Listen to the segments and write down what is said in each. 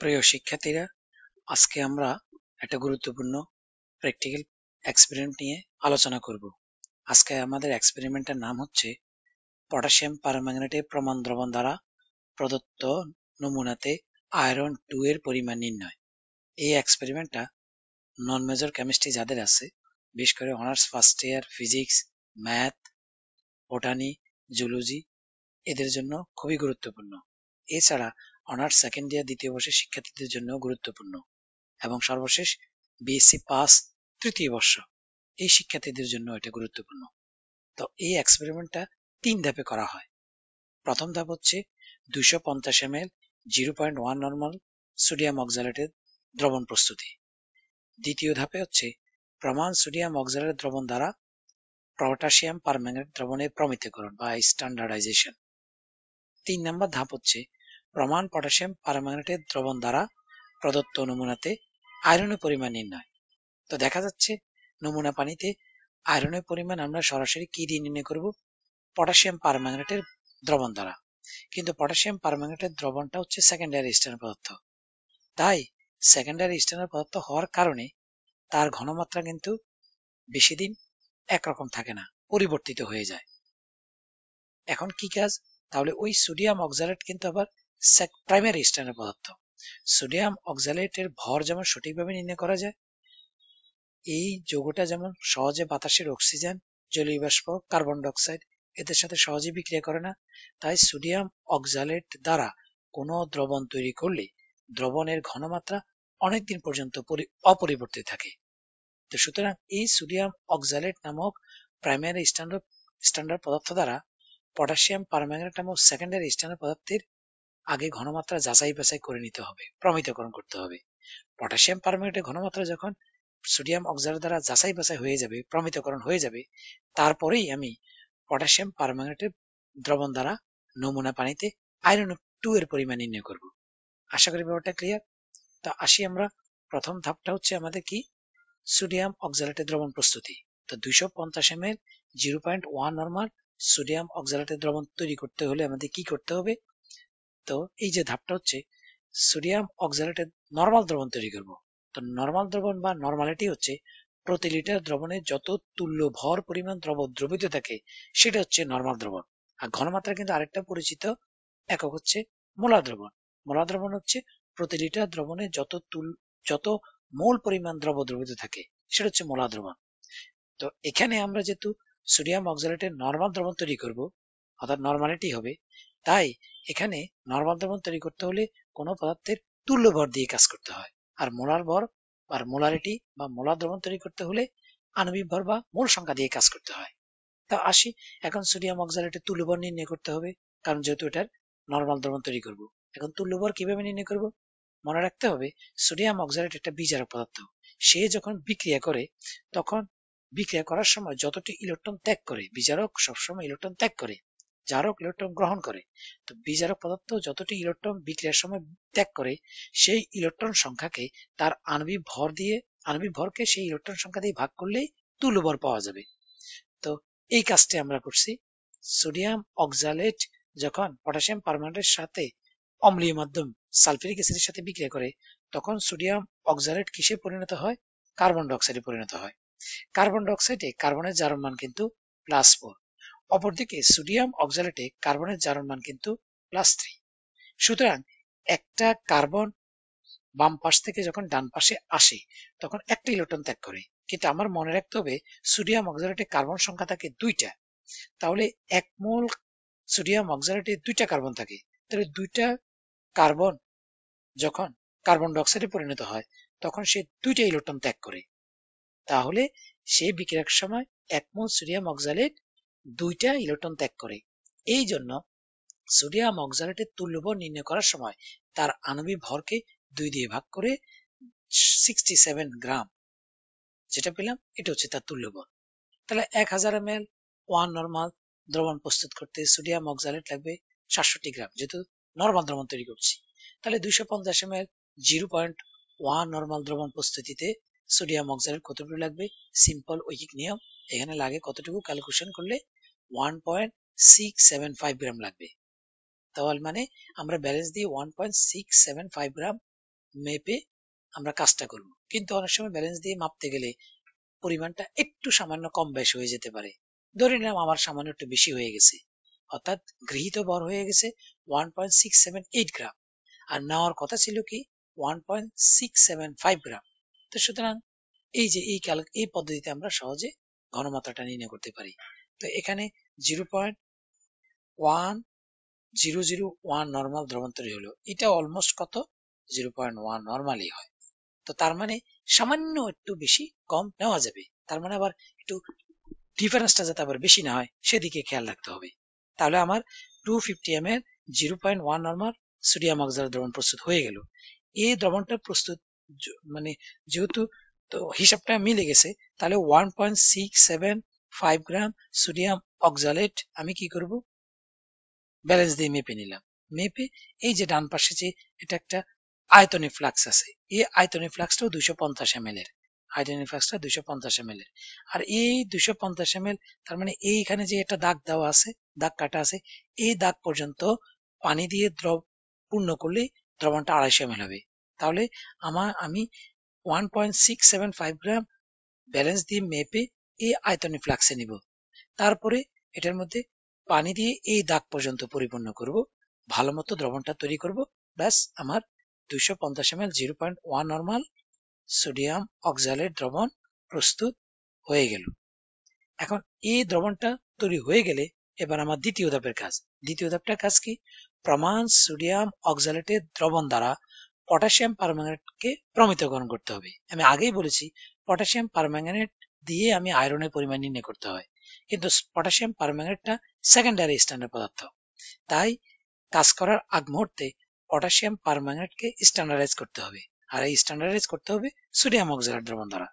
প্রিয় শিক্ষার্থীরা, আজকে আমরা একটা গুরুত্বপূর্ণ প্র্যাকটিক্যাল এক্সপেরিমেন্ট নিয়ে আলোচনা করব। আজকে আমাদের এক্সপেরিমেন্টের নাম হচ্ছে পটাশিয়াম পারম্যাঙ্গানেটের প্রমাণ দ্রবণ দ্বারা প্রদত্ত নমুনাতে আয়রন 2 এর পরিমাণ নির্ণয়। এই এক্সপেরিমেন্টটা নন মেজর কেমিস্ট্রি যাদের আছে, বিশেষ করে honours first year physics, math, botany, zoology, এদের জন্য খুবই গুরুত্বপূর্ণ। এছাড়া অনার্স সেকেন্ড ইয়ার দ্বিতীয় বর্ষের শিক্ষার্থীদের জন্য গুরুত্বপূর্ণ এবং সর্বশেষ বিএসসি পাস তৃতীয় বর্ষ এই শিক্ষার্থীদের জন্য এটা গুরুত্বপূর্ণ। তো এই এক্সপেরিমেন্টটা 3 ধাপে করা হয়। প্রথম ধাপ হচ্ছে 250 ml 0.1 নরমাল সোডিয়াম অক্সালেটের দ্রবণ প্রস্তুতি। দ্বিতীয় ধাপে হচ্ছে প্রমাণ সোডিয়াম অক্সালেট দ্রবণ দ্বারা পটাশিয়াম পারম্যাঙ্গানেট দ্রবণের প্রমিতকরণ বা স্ট্যান্ডার্ডাইজেশন। 3 নম্বর ধাপ হচ্ছে প্রমাণ পটাশিয়াম পারম্যাঙ্গানেটের দ্রবণ দ্বারা প্রদত্ত নমুনাতে আয়রনের পরিমাণ নির্ণয়। তো দেখা যাচ্ছে নমুনা পানিতে আয়রনের পরিমাণ আমরা সরাসরি কি দিয়ে নির্ণয় করব? পটাশিয়াম পারম্যাঙ্গানেটের দ্রবণ দ্বারা। কিন্তু পটাশিয়াম পারম্যাঙ্গানেটের দ্রবণটা হচ্ছে সেকেন্ডারি স্ট্যান্ডার্ড পদার্থ। তাই সেকেন্ডারি স্ট্যান্ডার্ড পদার্থ হওয়ার কারণে তার ঘনমাত্রা কিন্তু বেশি দিন একরকম থাকে না, পরিবর্তিত হয়ে যায়। এখন কি কাজ? তাহলে ওই সোডিয়াম অক্সালেট কিন্তু আবার প্রাইমারি স্ট্যান্ডার্ড পদার্থ। সোডিয়াম অক্সালেটের ভর যেমন সঠিকভাবে নির্ণয় করা যায়, এই যৌগটা যেমন সহজে বাতাসের অক্সিজেন, জলীয় বাষ্প, কার্বন ডাই অক্সাইড এদের সাথে সহজে বিক্রিয়া করে না, তাই সোডিয়াম অক্সালেট দ্বারা কোনো দ্রবণ তৈরি করলে দ্রবণের ঘনমাত্রা অনেকদিন পর্যন্ত অপরিবর্তিত থাকে। তো সুতরাং এই সোডিয়াম অক্সালেট নামক প্রাইমারি স্ট্যান্ডার্ড পদার্থ দ্বারা পটাশিয়াম পারম্যাঙ্গানেট নামক সেকেন্ডারি স্ট্যান্ডার্ড পদার্থের আগে ঘনমাত্রা যাচাই বাছাই করে নিতে হবে, প্রমিতকরণ করতে হবে। পটাশিয়াম পারম্যাঙ্গানেটের ঘনমাত্রা যখন সোডিয়াম অক্সালেট দ্বারা যাচাই বাছাই হয়ে যাবে, প্রমিতকরণ হয়ে যাবে, তারপরেই আমি পটাশিয়াম পারম্যাঙ্গানেটের দ্রবণ দ্বারা নমুনা পানিতে আয়রন 2 এর পরিমাণ নির্ণয় করব। আশা করি ব্যাপারটা ক্লিয়ার। তো আসি আমরা, প্রথম ধাপটা হচ্ছে আমাদের কি? সোডিয়াম অক্সালেটের দ্রবণ প্রস্তুতি। তো 250 ml 0.1 নরমাল সোডিয়াম অক্সালেটের দ্রবণ তৈরি করতে হলে আমাদের কি করতে হবে? তো এই যে ধাপটা হচ্ছে সোডিয়াম অক্সালেটের নরমাল দ্রবণ তৈরি করব। তো নরমাল দ্রবণ বা নরমালিটি হচ্ছে প্রতি লিটার দ্রবণে যত তুল্য ভর পরিমাণ দ্রবিত থাকে সেটা হচ্ছে নরমাল দ্রবণ। আর ঘনমাত্রা কিন্তু আরেকটা পরিচিত একক হচ্ছে মোলার দ্রবণ। মোলার দ্রবণ হচ্ছে প্রতি লিটার দ্রবণে যত মোল পরিমাণ দ্রবিত থাকে সেটা হচ্ছে মোলার দ্রবণ। তো এখানে আমরা যেহেতু সোডিয়াম অক্সালেটের নরমাল দ্রবণ তৈরি করব, অর্থাৎ নরমালিটি হবে, তাই এখানে নরমাল দ্রবণ তৈরি করতে হলে কোনো পদার্থের তুল্য ভর দিয়ে কাজ করতে হয়। আর মোলার ভর আর মোলারিটি বা মোলার দ্রবণ তৈরি করতে হলে আণবিক ভর বা মোল সংখ্যা দিয়ে কাজ করতে হয়। তা আসি, এখন সোডিয়াম অক্সালেটের তুল্য ভর নির্ণয় করতে হবে, কারণ যেহেতু এটার নরমাল দ্রবণ তৈরি করব। এখন তুল্য ভর কিভাবে নির্ণয় করব? মনে রাখতে হবে সোডিয়াম অক্সালেট একটা বিজারক পদার্থ। সে যখন বিক্রিয়া করে তখন বিক্রিয়া করার সময় যতটি ইলেকট্রন ত্যাগ করে, বিজারক সবসময় ইলেকট্রন ত্যাগ করে, জারক ইলেকট্রন গ্রহণ করে। তো বিজারক পদার্থ যতটি ইলেকট্রন বিক্রিয়ার সময় ত্যাগ করে সেই ইলেকট্রন সংখ্যাকে তার আণবিক ভরকে সেই ইলেকট্রন সংখ্যা দিয়ে ভাগ করলেই তুল্য ভর পাওয়া যাবে। তো এই কাজটি আমরা করছি। সোডিয়াম অক্সালেট যখন পটাশিয়াম পারম্যাঙ্গানেটের সাথে অম্লীয় মাধ্যম সালফিউরিক অ্যাসিডের সাথে বিক্রিয়া করে তখন সোডিয়াম অক্সালেট কিসে পরিণত হয়? কার্বন ডাই অক্সাইডে পরিণত হয়। কার্বন ডাই অক্সাইডে কার্বনের জারণ মান কিন্তু +4। অপরদিকে সোডিয়াম অক্সালেটে কার্বনের জারণ মান কিন্তু +3। সুতরাং একটা কার্বন বাম পাশ থেকে যখন ডান পাশে আসে তখন একটা ইলেকট্রন ত্যাগ করে। কিন্তু আমার মনে রাখতে হবে সোডিয়াম অক্সালেটে কার্বন সংখ্যা থাকে 2টা। তাহলে 1 মোল সোডিয়াম অক্সালেটে 2টা কার্বন থাকে। তাহলে 2টা কার্বন যখন কার্বন ডাই অক্সাইডে পরিণত হয় তখন সে 2টা ইলেকট্রন ত্যাগ করে। তাহলে সেই বিক্রিয়ার সময় 1 মোল সোডিয়াম অক্সালেট 2টা ইলেকট্রন ত্যাগ করে। এই জন্য সোডিয়াম অক্সালেটের তুল্য ভর নির্ণয় করার সময় তার আণবিক ভরকে 2 দিয়ে ভাগ করে 67 গ্রাম যেটা পেলাম এটা হচ্ছে তার তুল্য ভর। তাহলে 1000 ml 1 নরমাল দ্রবণ প্রস্তুত করতে সোডিয়াম অক্সালেট লাগবে 67 গ্রাম, যেহেতু নরমাল দ্রবণ তৈরি করছি। তাহলে 250 ml 0.1 নরমাল দ্রবণ প্রস্তুতিতে সোডিয়াম অক্সালেট কতটুকু লাগবে? সিম্পল ঐকিক নিয়ম, এখানে লাগে কতটুকু ক্যালকুলেশন করলে 1.675 গ্রাম লাগবে। তাহলে মানে আমরা ব্যালেন্স দিয়ে 1.675 গ্রাম মেপে আমরা কাজটা করব। কিন্তু অনেক সময় ব্যালেন্স দিয়ে মাপতে গেলে পরিমাণটা একটু সামান্য কম বেশ হয়ে যেতে পারে। ধরে নিলাম আমার সামান্য একটু বেশি হয়ে গেছে, অর্থাৎ গৃহীত ভর হয়ে গেছে 1.678 গ্রাম, আর নেওয়ার কথা ছিল কি 1.675 গ্রাম। তো সুতরাং এই যে এই পদ্ধতিতে আমরা সহজে ঘনমাত্রাটা নির্ণয় করতে পারি। তো এখানে 0.1001 নর্মাল দ্রবণ তৈরি হলো, এটা অলমোস্ট কত 0.1 নর্মালি হয়। তো তার মানে সামান্য একটু বেশি কম নেওয়া যাবে, তার মানে আবার একটু ডিফারেন্সটা যাতে আবার বেশি না হয় সেদিকে খেয়াল রাখতে হবে। তাহলে আমার 250 ml 0.1 নর্মাল সোডিয়াম অক্সালেট দ্রবণ প্রস্তুত হয়ে গেল। এই দ্রবণটা প্রস্তুত মানে যেহেতু তো হিসাবটা মিলে গেছে, তাহলে 1.675 গ্রাম সোডিয়াম অক্সালেট আমি কি করব, ব্যালেন্স দিয়ে মেপে নিলাম। মেপে এই যে ডান পাশে যে এটা একটা আয়তনে ফ্লাক্স আছে, এই আয়তনে ফ্লাক্সটাও 250 ml এর, আয়তনে ফ্লাক্সটা 250 ml এর। আর এই 250 ml, তার মানে এইখানে যে একটা দাগ দেওয়া আছে, দাগ কাটা আছে, এই দাগ পর্যন্ত পানি দিয়ে পূর্ণ করলে দ্রবণটা 250 ml হবে। তাহলে আমি 1.675 গ্রাম ব্যালেন্স দিয়ে মেপে এই আয়তনে ফ্লাক্সে নিব। তারপরে এটার মধ্যে পানি দিয়ে এই দাগ পর্যন্ত পরিপূর্ণ করব, ভালো মতো দ্রবণটা তৈরি করব। ব্যাস আমার 250 ml 0.1 নর্মাল সোডিয়াম অক্সালেট দ্রবণ প্রস্তুত হয়ে গেল। এখন এই দ্রবণটা তৈরি হয়ে গেলে এবার আমার দ্বিতীয় ধাপের কাজ। দ্বিতীয় ধাপটার কাজ কি, প্রমাণ সোডিয়াম অক্সালেটের দ্রবণ দ্বারা পটাশিয়াম পারম্যাঙ্গানেটকে প্রমিতকরণ করতে হবে। আমি আগেই বলেছি পটাশিয়াম পারম্যাঙ্গানেট দিয়ে আমি আয়রনের পরিমাণ নির্ণয় করতে হয়, কিন্তু পটাশিয়াম পারম্যাঙ্গানেটটা সেকেন্ডারি স্ট্যান্ডার্ড পদার্থ। তাই কাজ করার আগ মুহূর্তে পটাশিয়াম পারম্যাঙ্গানেটকে স্ট্যান্ডার্ডাইজ করতে হবে, আর এই স্ট্যান্ডার্ডাইজ করতে হবে সোডিয়াম অক্সালেট দ্রবণ দ্বারা।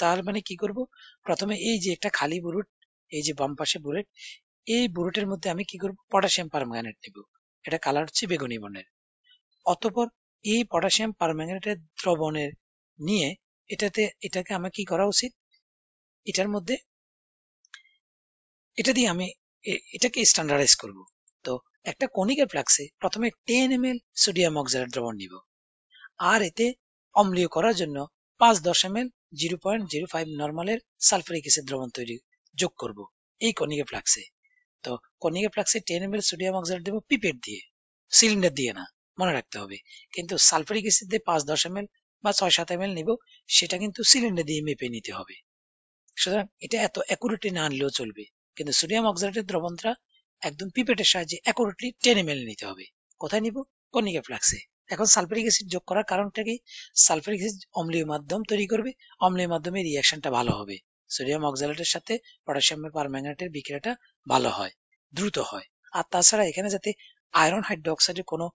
তার মানে কি করব, প্রথমে এই যে একটা খালি বুরুট, এই যে বাম পাশে বুলেট, এই বুলেটের মধ্যে আমি কি করব, পটাশিয়াম পারম্যাঙ্গানেট নিব, এটা কালার হচ্ছে বেগুনি বর্ণের। অতঃপর এই পটাশিয়াম পারম্যাঙ্গানেটের দ্রবণের নিয়ে এটাকে আমার কি করা উচিত, এটার মধ্যে এটা দিয়ে আমি এটাকে স্ট্যান্ডার্ডাইজ করব। তো একটা কণিকার ফ্লাক্সে প্রথমে 10 ml সোডিয়াম অক্সালেট দ্রবণ নিব, আর এতে অম্লীয় করার জন্য 5-10 ml 0.05 নর্মালের সালফারিক অ্যাসিড দ্রবণ তৈরি যোগ করব এই কণিকা ফ্লাক্সে। তো কণিকা ফ্লাক্সে 10 ml সোডিয়াম অক্সালেট দেবো পিপেট দিয়ে, সিলিন্ডার দিয়ে না, মনে রাখতে হবে। কিন্তু সালফারিক অ্যাসিড দিয়ে 5-10 ml বা 6-7 ml নিব, সেটা কিন্তু সিলিন্ডার দিয়ে মেপে নিতে হবে। সুতরাং এটা এত অ্যাকুরেটলি না আনলেও চলবে, কিন্তু সোডিয়াম অক্সালেটের দ্রবণটা একদম পিপেটের সাহায্যে অ্যাকুরেটলি 10 ml নিতে হবে। কোথায় নিব, কণিকা ফ্লাক্সে। এখন সালফারিক অ্যাসিড যোগ করার কারণটা কি, সালফারিক অ্যাসিড অম্লীয় মাধ্যম তৈরি করবে, অম্লীয় মাধ্যমে রিঅ্যাকশনটা ভালো হবে, সোডিয়াম অক্সালেটের সাথে পটাশিয়াম পারম্যাঙ্গানেটের বিক্রিয়াটা ভালো হয়, দ্রুত হয়। আর তাছাড়া এখানে যাতে আয়রন হাইড্রোক্সাইডের কোনো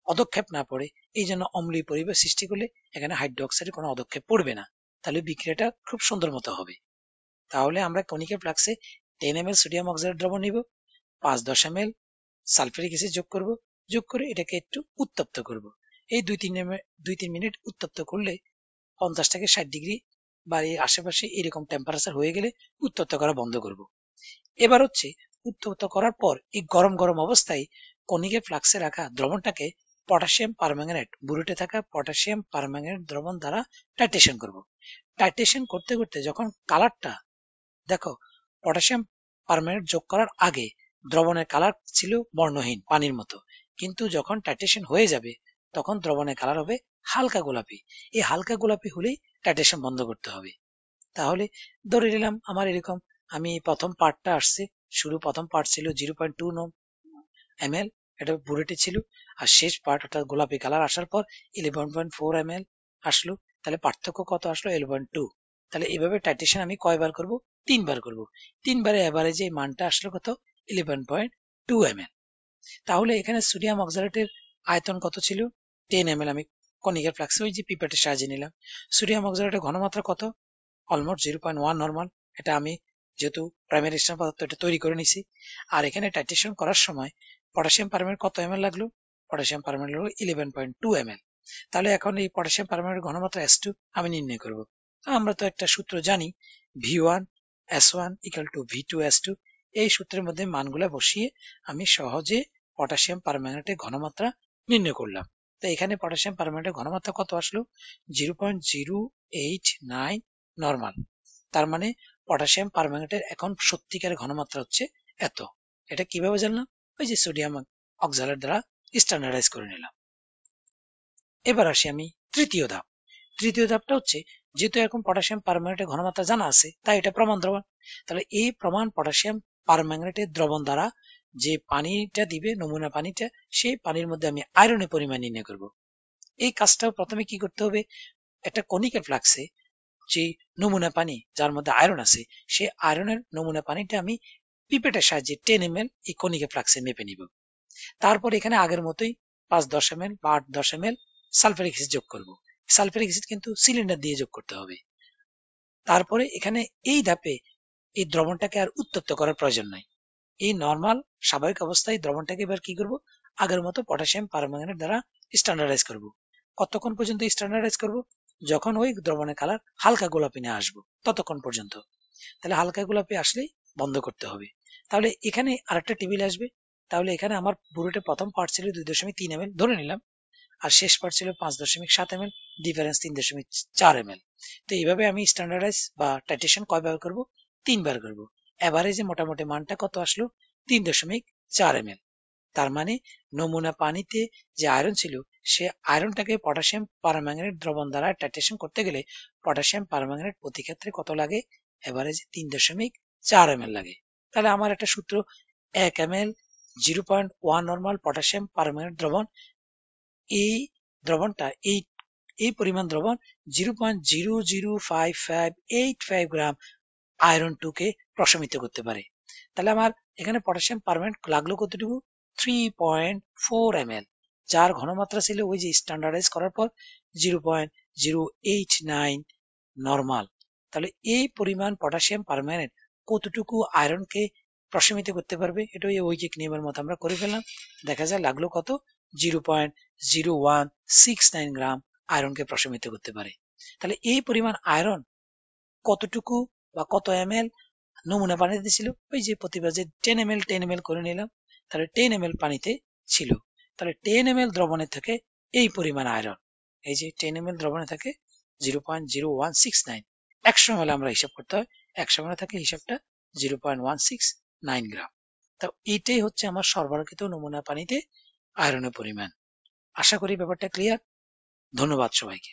পদক্ষেপ না পড়ে, এই জন্য অম্লীয় পরিবেশ সৃষ্টি করলে এখানে হাইড্রোক্সাইডের কোনো পদক্ষেপ পড়বে না, তাহলে বিক্রিয়াটা খুব সুন্দর মতো হবে। তাহলে আমরা কণিকা ফ্লাক্সে 10 ml সোডিয়াম অক্সালেট দ্রবণ নিব, 5-10 ml সালফারিক অ্যাসিড যোগ করব, যোগ করে এটাকে একটু উত্তপ্ত করব। এই 2-3 মিনিট উত্তপ্ত করলে 50 থেকে 60 ডিগ্রি বা এর আশেপাশে এরকম টেম্পারেচার হয়ে গেলে উত্তপ্ত করা বন্ধ করব। এবার হচ্ছে উত্তপ্ত করার পর এই গরম গরম অবস্থায় কণিকা ফ্লাক্সে রাখা দ্রবণটাকে পটাশিয়াম পারম্যাঙ্গানেট, বুলেটে থাকা পটাশিয়াম পারম্যাঙ্গানেট দ্রবণ দ্বারা টাইট্রেশন করব। টাইট্রেশন করতে করতে যখন কালারটা দেখো, পটাশিয়াম পারম্যানেট যোগ করার আগে দ্রবণের কালার ছিল বর্ণহীন পানির মতো, কিন্তু যখন টাইট্রেশন হয়ে যাবে তখন দ্রবণের কালার হবে হালকা গোলাপি। এই হালকা গোলাপি হলেই টাইট্রেশন বন্ধ করতে হবে। তাহলে ধরে নিলাম আমার এরকম, আমি প্রথম পার্টটা আসছে, প্রথম পার্ট ছিল 0.2 ml, এটা বুলেটে ছিল, আর শেষ পার্ট অর্থাৎ গোলাপি কালার আসার পর 11.4 ml আসলো। তাহলে পার্থক্য কত আসলো, 11.2। তাহলে এভাবে টাইট্রেশন আমি কয়বার করব, 3 বার করব। 3 বারে এভারেজে এই মানটা আসলো কত, 11.2 ml। তাহলে এখানে সোডিয়াম অক্সালেটের আয়তন কত ছিল, 10 ml। আমি কণিকার ফ্লাক্সে ওই যে পিপেটের সাহায্যে নিলাম। সোডিয়াম অক্সালেটের ঘনমাত্রা কত, অলমোস্ট 0.1 নর্মাল। এটা আমি যেহেতু প্রাইমারি স্ট্যান্ডার্ড পদার্থ এটা তৈরি করে নিছি। আর এখানে টাইট্রেশন করার সময় পটাশিয়াম পারম্যাঙ্গানেট কত ml লাগলো, পটাশিয়াম পারম্যাঙ্গানেট লাগলো 11.2 ml। তাহলে এখন এই পটাশিয়াম পারম্যাঙ্গানেটের ঘনমাত্রা S2 আমি নির্ণয় করব। আমরা তো একটা সূত্র জানি, V1S1 = V2S2। এই সূত্রের মধ্যে মানগুলো বসিয়ে আমি সহজে পটাশিয়াম পারম্যাঙ্গানেটের ঘনমাত্রা নির্ণয় করলাম। তো এখানে পটাশিয়াম পারম্যাঙ্গানেটের ঘনমাত্রা কত আসলো? 0.089 নরমাল। তার মানে পটাশিয়াম পারম্যাঙ্গানেটের এখন সত্যিকার ঘনমাত্রা হচ্ছে এত। এটা কিভাবে জানলাম? ওই যে সোডিয়াম অক্সালেট দ্বারা স্ট্যান্ডার্ডাইজ করে নিলাম। এবার আসি আমি তৃতীয় ধাপ। তৃতীয় ধাপটা হচ্ছে, যেহেতু এখন পটাশিয়াম পারম্যাঙ্গানেটের ঘনমাত্রা জানা আছে, তাই এটা প্রমাণ দ্রবণ। তাহলে এই প্রমাণ পটাশিয়াম পারম্যাঙ্গানেটের দ্রবণ দ্বারা যে পানিটা দিবে, নমুনা পানিটা, সেই পানির মধ্যে আমি আয়রনের পরিমাণ নির্ণয় করব। এই কাজটাও প্রথমে কি করতে হবে? একটা কনিক্যাল ফ্লাক্সে যে নমুনা পানি যার মধ্যে আয়রন আছে, সেই আয়রনের নমুনা পানিটা আমি পিপেটের সাহায্যে 10 ml এই কনিক্যাল ফ্লাক্সে মেপে নিব। তারপর এখানে আগের মতোই 5-10 ml বা 8-10 ml সালফারিক অ্যাসিড যোগ করব। সালফারিক অ্যাসিড কিন্তু সিলিন্ডার দিয়ে যোগ করতে হবে। তারপরে এখানে এই ধাপে এই দ্রবণটাকে আর উত্তপ্ত করার প্রয়োজন নাই। এই নরমাল স্বাভাবিক অবস্থায় দ্রবণটাকে এবার কি করব? আগের মতো পটাশিয়াম পারম্যাঙ্গানেট দ্বারা স্ট্যান্ডার্ডাইজ করব। কতক্ষণ পর্যন্ত স্ট্যান্ডার্ডাইজ করব? যখন ওই দ্রবণের কালার হালকা গোলাপি নিয়ে আসবো, ততক্ষণ পর্যন্ত। তাহলে হালকা গোলাপি আসলেই বন্ধ করতে হবে। তাহলে এখানে আরেকটা টেবিল আসবে। তাহলে এখানে আমার বুলেটের প্রথম পার্ট ছিল 2.3 ml ধরে নিলাম, আর শেষ পার্ট ছিল 5.7 ml, ডিফারেন্স 3.4 ml। তো এইভাবে আমি স্ট্যান্ডার্ডাইজ বা টাইট্রেশন কয়বার করব? 3 বার করব। এভারেজে মোটামুটি মানটা কত আসলো? 3.4 ml। তার মানে নমুনা পানিতে যে আয়রন ছিল, সে আয়রনটাকে পটাশিয়াম পারম্যাঙ্গানেট দ্রবণ দ্বারা টাইট্রেশন করতে গেলে পটাশিয়াম পারম্যাঙ্গানেট প্রতি ক্ষেত্রে কত লাগে? এভারেজে 3.4 ml লাগে। তাহলে আমার একটা সূত্র, 1 ml 0.1 নরমাল পটাশিয়াম পারম্যাঙ্গানেট দ্রবণ, এই দ্রবণটা এই এই পরিমাণ দ্রবণ 0.005585 গ্রাম আয়রন 2 কে প্রশমিত করতে পারে। তাহলে আমার এখানে পটাশিয়াম পারম্যাঙ্গানেট লাগলো কতটুকু? 3.4 ml, যার ঘনমাত্রা ছিল ওই যে স্ট্যান্ডার্ডাইজ করার পর 0.089 নরমাল। তাহলে এই পরিমাণ পটাশিয়াম পারম্যাঙ্গানেট কতটুকু আয়রনকে প্রশমিত করতে পারবে? এটা ওই ঐকিক নিয়মের মতো আমরা করে ফেললাম। দেখা যায় লাগলো কত? 0.0169 গ্রাম আয়রনকে প্রশমিত করতে পারে। তাহলে এই পরিমাণ আয়রন কতটুকু বা কত ml নমুনা পানিতে ছিল? ওই যে প্রতিবার যে 10 ml 10 ml করে নিলাম, তাহলে 10 ml পানিতে ছিল। তাহলে 10 ml দ্রবণে থেকে এই পরিমাণ আয়রন, এই যে 10 ml দ্রবণে থাকে 0.0169, 100 ml আমরা হিসাব করতে হয়, 100 ml থাকে হিসাবটা 0.169 গ্রাম। তো এইটাই হচ্ছে আমার সরবরাহকৃত নমুনা পানিতে আয়রনের পরিমাণ। আশা করি ব্যাপারটা ক্লিয়ার। ধন্যবাদ সবাইকে।